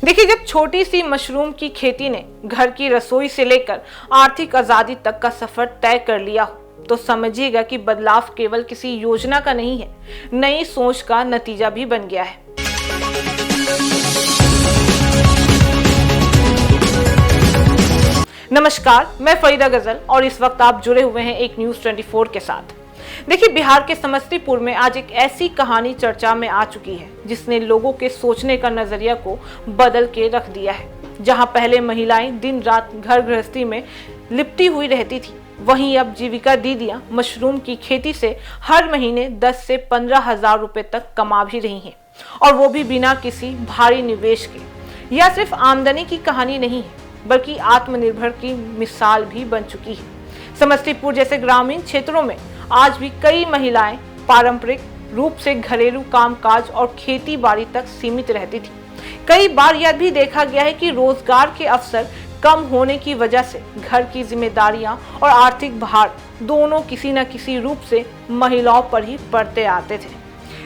देखिए, जब छोटी सी मशरूम की खेती ने घर की रसोई से लेकर आर्थिक आजादी तक का सफर तय कर लिया हो तो समझिएगा कि बदलाव केवल किसी योजना का नहीं है, नई सोच का नतीजा भी बन गया है। नमस्कार, मैं फरीदा गजल और इस वक्त आप जुड़े हुए हैं एक न्यूज़ 24 के साथ। देखिए, बिहार के समस्तीपुर में आज एक ऐसी कहानी चर्चा में आ चुकी है जिसने लोगों के सोचने का नजरिया को बदल के रख दिया है। जहां पहले महिलाएं दिन रात घर गृहस्थी में लिपटी हुई रहती थी, वहीं अब जीविका दीदियां मशरूम की खेती से हर महीने 10 से 15 हजार रुपए तक कमा भी रही हैं, और वो भी बिना किसी भारी निवेश के। यह सिर्फ आमदनी की कहानी नहीं है, बल्कि आत्मनिर्भर की मिसाल भी बन चुकी है। समस्तीपुर जैसे ग्रामीण क्षेत्रों में आज भी कई महिलाएं पारंपरिक रूप से घरेलू कामकाज और खेती बाड़ी तक सीमित रहती थी। कई बार यह भी देखा गया है कि रोजगार के अवसर कम होने की वजह से घर की जिम्मेदारियां और आर्थिक भार दोनों किसी न किसी रूप से महिलाओं पर ही पड़ते आते थे।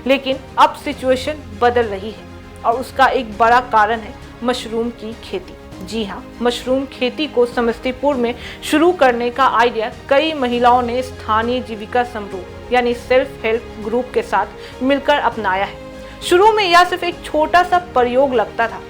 लेकिन अब सिचुएशन बदल रही है और उसका एक बड़ा कारण है मशरूम की खेती। जी हाँ, मशरूम खेती को समस्तीपुर में शुरू करने का आइडिया कई महिलाओं ने स्थानीय जीविका समूह यानी सेल्फ हेल्प ग्रुप के साथ मिलकर अपनाया है। शुरू में यह सिर्फ एक छोटा सा प्रयोग लगता था,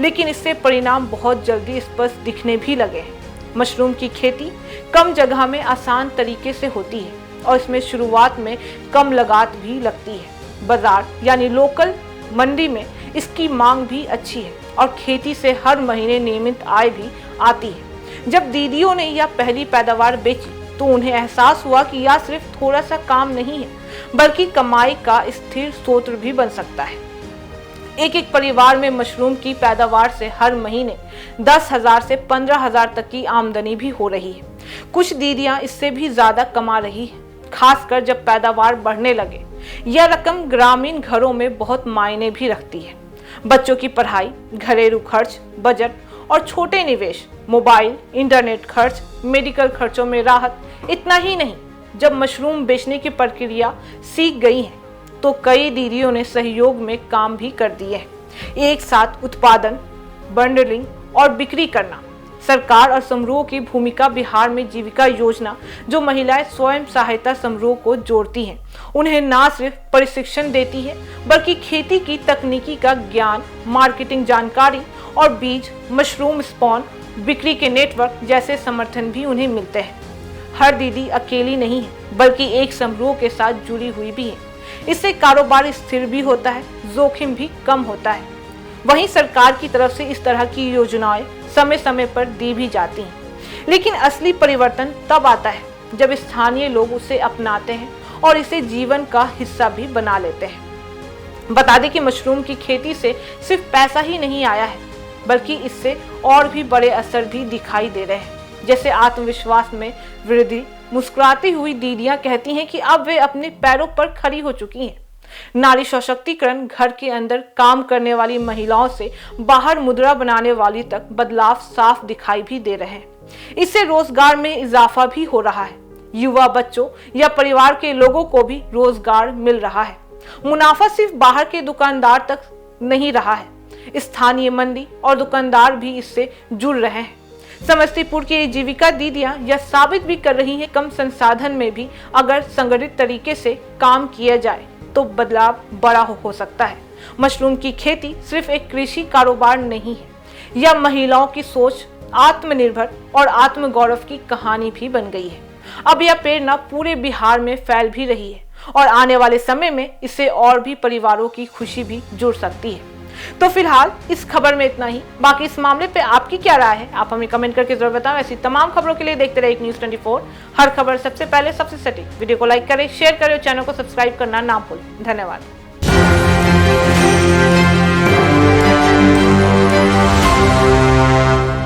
लेकिन इससे परिणाम बहुत जल्दी स्पष्ट दिखने भी लगे हैं। मशरूम की खेती कम जगह में आसान तरीके से होती है और इसमें शुरुआत में कम लागत भी लगती है। बाजार यानी लोकल मंडी में इसकी मांग भी अच्छी है और खेती से हर महीने नियमित आय भी आती है। जब दीदियों ने यह पहली पैदावार बेची तो उन्हें एहसास हुआ कि यह सिर्फ थोड़ा सा काम नहीं है, बल्कि कमाई का स्थिर स्रोत भी बन सकता है। एक परिवार में मशरूम की पैदावार से हर महीने 10,000 से 15,000 तक की आमदनी भी हो रही है। कुछ दीदियां इससे भी ज्यादा कमा रही है, खासकर जब पैदावार बढ़ने लगे। यह रकम ग्रामीण घरों में बहुत मायने भी रखती है। बच्चों की पढ़ाई, घरेलू खर्च, बजट और छोटे निवेश, मोबाइल, इंटरनेट खर्च, मेडिकल खर्चों में राहत। इतना ही नहीं, जब मशरूम बेचने की प्रक्रिया सीख गई है तो कई दीदियों ने सहयोग में काम भी कर दिए हैं। एक साथ उत्पादन, बंडलिंग और बिक्री करना। सरकार और समूहों की भूमिका बिहार में जीविका योजना, जो महिलाएं स्वयं सहायता समूह को जोड़ती हैं, उन्हें न सिर्फ प्रशिक्षण देती है बल्कि खेती की तकनीकी का ज्ञान, मार्केटिंग जानकारी और बीज, मशरूम स्पॉन, बिक्री के नेटवर्क जैसे समर्थन भी उन्हें मिलते हैं। हर दीदी अकेली नहीं है, बल्कि एक समूह के साथ जुड़ी हुई भी है। इससे कारोबार स्थिर भी होता है, जोखिम भी कम होता है। वहीं सरकार की तरफ से इस तरह की योजनाएं समय समय पर दी भी जाती हैं। लेकिन असली परिवर्तन तब आता है जब स्थानीय लोग उसे अपनाते हैं और इसे जीवन का हिस्सा भी बना लेते हैं। बता दें कि मशरूम की खेती से सिर्फ पैसा ही नहीं आया है, बल्कि इससे और भी बड़े असर भी दिखाई दे रहे हैं। जैसे आत्मविश्वास में वृद्धि। मुस्कुराती हुई दीदियां कहती हैं कि अब वे अपने पैरों पर खड़ी हो चुकी हैं। नारी सशक्तिकरण, घर के अंदर काम करने वाली महिलाओं से बाहर मुद्रा बनाने वाली तक बदलाव साफ दिखाई भी दे रहे हैं। इससे रोजगार में इजाफा भी हो रहा है। युवा बच्चों या परिवार के लोगों को भी रोजगार मिल रहा है। मुनाफा सिर्फ बाहर के दुकानदार तक नहीं रहा है, स्थानीय मंडी और दुकानदार भी इससे जुड़ रहे हैं। समस्तीपुर की जीविका दीदियां यह साबित भी कर रही हैं, कम संसाधन में भी अगर संगठित तरीके से काम किया जाए तो बदलाव बड़ा हो सकता है। मशरूम की खेती सिर्फ एक कृषि कारोबार नहीं है, यह महिलाओं की सोच, आत्मनिर्भर और आत्मगौरव की कहानी भी बन गई है। अब यह प्रेरणा पूरे बिहार में फैल भी रही है और आने वाले समय में इससे और भी परिवारों की खुशी भी जुड़ सकती है। तो फिलहाल इस खबर में इतना ही। बाकी इस मामले पे आपकी क्या राय है, आप हमें कमेंट करके जरूर बताएं। ऐसी तमाम खबरों के लिए देखते रहिए न्यूज़ 24। हर खबर सबसे पहले, सबसे सटीक। वीडियो को लाइक करें, शेयर करें और चैनल को सब्सक्राइब करना ना भूलें। धन्यवाद।